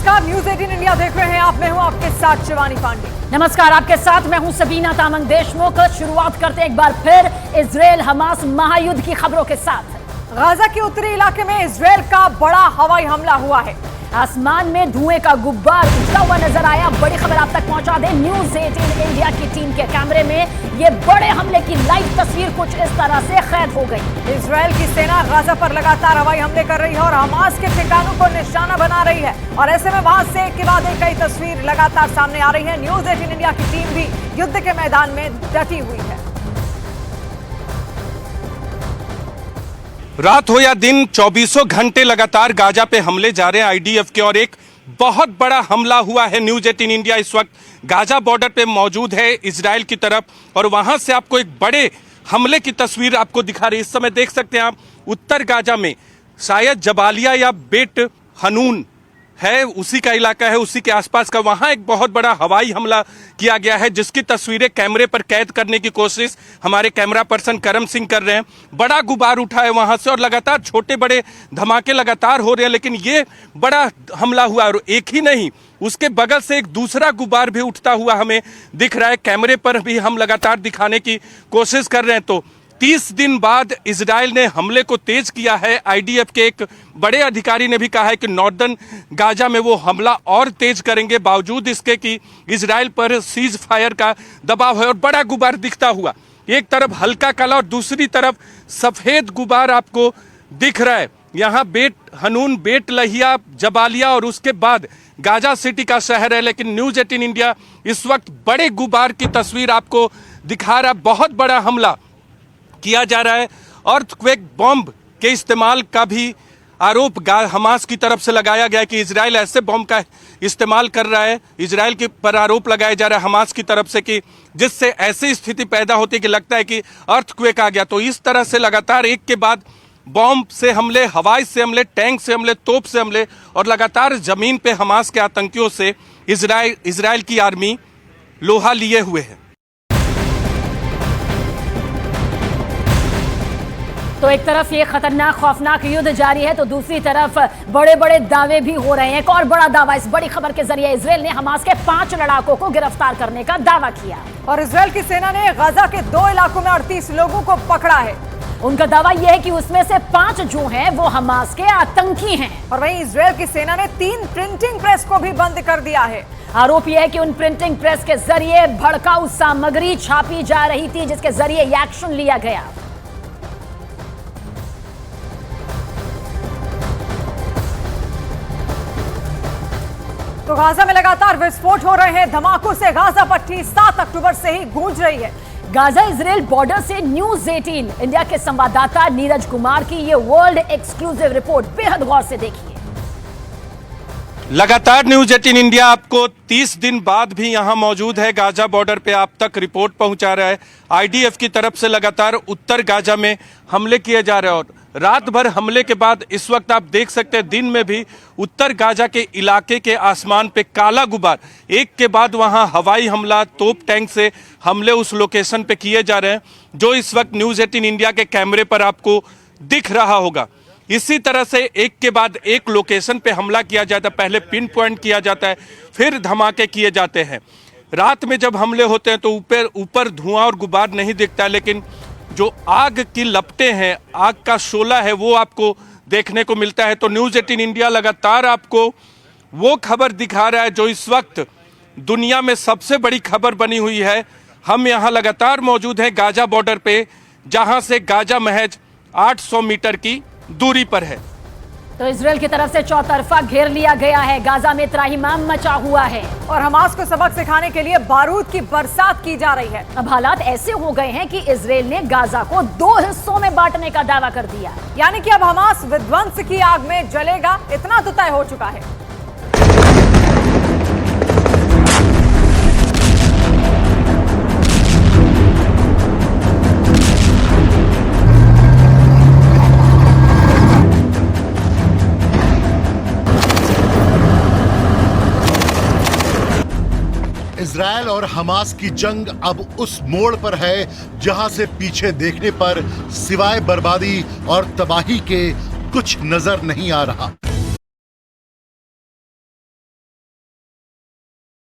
नमस्कार, news 18 India देख रहे हैं आप। मैं हूं आपके साथ शिवानी पांडे। नमस्कार, आपके साथ मैं हूं सबीना तामंग देशमुख। शुरुआत करते हैं एक बार फिर इजराइल हमास महायुद्ध की खबरों के साथ। गाजा के उत्तरी इलाके में इजराइल का बड़ा हवाई हमला हुआ है। आसमान में धुएं का गुब्बार उठता हुआ नजर आया। बड़ी खबर आप तक पहुंचा दें, न्यूज 18 इंडिया की टीम के कैमरे में ये बड़े हमले की लाइव तस्वीर कुछ इस तरह से कैद हो गई। इजराइल की सेना गाजा पर लगातार हवाई हमले कर रही है और हमास के ठिकानों को निशाना बना रही है। और ऐसे में वहां से एक के बाद एक कई तस्वीर लगातार सामने आ रही है। न्यूज 18 इंडिया की टीम भी युद्ध के मैदान में डटी हुई है। रात हो या दिन 24 घंटे लगातार गाजा पे हमले जा रहे हैं आईडीएफ के, और एक बहुत बड़ा हमला हुआ है। न्यूज 18 इंडिया इस वक्त गाजा बॉर्डर पे मौजूद है इजराइल की तरफ, और वहां से आपको एक बड़े हमले की तस्वीर आपको दिखा रही है। इस समय देख सकते हैं आप उत्तर गाजा में शायद जबालिया या बेट हनून है, उसी का इलाका है, उसी के आसपास का, वहां एक बहुत बड़ा हवाई हमला किया गया है, जिसकी तस्वीरें कैमरे पर कैद करने की कोशिश हमारे कैमरा पर्सन करम सिंह कर रहे हैं। बड़ा गुबार उठा है वहां से और लगातार छोटे बड़े धमाके लगातार हो रहे हैं, लेकिन ये बड़ा हमला हुआ और एक ही नहीं, उसके बगल से एक दूसरा गुबार भी उठता हुआ हमें दिख रहा है। कैमरे पर भी हम लगातार दिखाने की कोशिश कर रहे हैं। तो 30 दिन बाद इजराइल ने हमले को तेज किया है। आईडीएफ के एक बड़े अधिकारी ने भी कहा है कि नॉर्दर्न गाजा में वो हमला और तेज करेंगे, बावजूद इसके कि इजराइल पर सीज फायर का दबाव है। और बड़ा गुबार दिखता हुआ, एक तरफ हल्का काला और दूसरी तरफ सफेद गुबार आपको दिख रहा है। यहाँ बेट हनून, बेट लहिया, जबालिया और उसके बाद गाजा सिटी का शहर है। लेकिन न्यूज 18 इंडिया इस वक्त बड़े गुबार की तस्वीर आपको दिखा रहा है। बहुत बड़ा हमला किया जा रहा है। अर्थक्वेक बॉम्ब के इस्तेमाल का भी आरोप हमास की तरफ से लगाया गया है कि इजराइल ऐसे बॉम्ब का इस्तेमाल कर रहा है। इजराइल के पर आरोप लगाया जा रहा है हमास की तरफ से कि जिससे ऐसी स्थिति पैदा होती है कि लगता है कि अर्थक्वेक आ गया। तो इस तरह से लगातार एक के बाद बॉम्ब से हमले, हवाई से हमले, टैंक से हमले, तोप से हमले, और लगातार जमीन पे हमास के आतंकियों से इजराइल की आर्मी लोहा लिए हुए है। तो एक तरफ ये खतरनाक खौफनाक युद्ध जारी है, तो दूसरी तरफ बड़े बड़े दावे भी हो रहे हैं। एक और बड़ा दावा इस बड़ी खबर के जरिए इजराइल ने हमास के 5 लड़ाकों को गिरफ्तार करने का दावा किया। और इजराइल की सेना ने गाजा के 2 इलाकों में 38 लोगों को पकड़ा है। उनका दावा यह है कि उसमें से 5 जो हैं वो हमास के आतंकी हैं। और वहीं इजराइल की सेना ने 3 प्रिंटिंग प्रेस को भी बंद कर दिया है। आरोप यह है कि उन प्रिंटिंग प्रेस के जरिए भड़काऊ सामग्री छापी जा रही थी, जिसके जरिए एक्शन लिया गया। तो गाजा में लगातार विस्फोट हो रहे हैं। धमाकों से गाजा पट्टी 7 अक्टूबर से ही गूंज रही है। गाजा इजराइल बॉर्डर से न्यूज 18 इंडिया के संवाददाता नीरज कुमार की ये वर्ल्ड एक्सक्लूसिव रिपोर्ट बेहद गौर से देखिए। लगातार न्यूज 18 इंडिया आपको 30 दिन बाद भी यहां मौजूद है। गाजा बॉर्डर पे आप तक रिपोर्ट पहुंचा रहा है। आईडीएफ की तरफ से लगातार उत्तर गाजा में हमले किए जा रहे हैं, और रात भर हमले के बाद इस वक्त आप देख सकते हैं दिन में भी उत्तर गाजा के इलाके के आसमान पे काला गुबार, एक के बाद वहां हवाई हमला, तोप टैंक से हमले उस लोकेशन पे किए जा रहे हैं, जो इस वक्त न्यूज 18 इंडिया के कैमरे पर आपको दिख रहा होगा। इसी तरह से एक के बाद एक लोकेशन पे हमला किया जाता है। पहले पिन पॉइंट किया जाता है, फिर धमाके किए जाते हैं। रात में जब हमले होते हैं तो ऊपर धुआं और गुबार नहीं दिखता है, लेकिन जो आग की लपटें हैं, आग का शोला है, वो आपको देखने को मिलता है। तो न्यूज 18 इंडिया लगातार आपको वो खबर दिखा रहा है जो इस वक्त दुनिया में सबसे बड़ी खबर बनी हुई है। हम यहाँ लगातार मौजूद हैं गाजा बॉर्डर पे, जहां से गाजा महज 800 मीटर की दूरी पर है। तो इजराइल की तरफ से चौतरफा घेर लिया गया है। गाजा में त्राहिमाम मचा हुआ है और हमास को सबक सिखाने के लिए बारूद की बरसात की जा रही है। अब हालात ऐसे हो गए हैं कि इजराइल ने गाजा को 2 हिस्सों में बांटने का दावा कर दिया। यानी कि अब हमास विध्वंस की आग में जलेगा, इतना तो तय हो चुका है। इजराइल और हमास की जंग अब उस मोड़ पर है जहां से पीछे देखने पर सिवाय बर्बादी और तबाही के कुछ नजर नहीं आ रहा।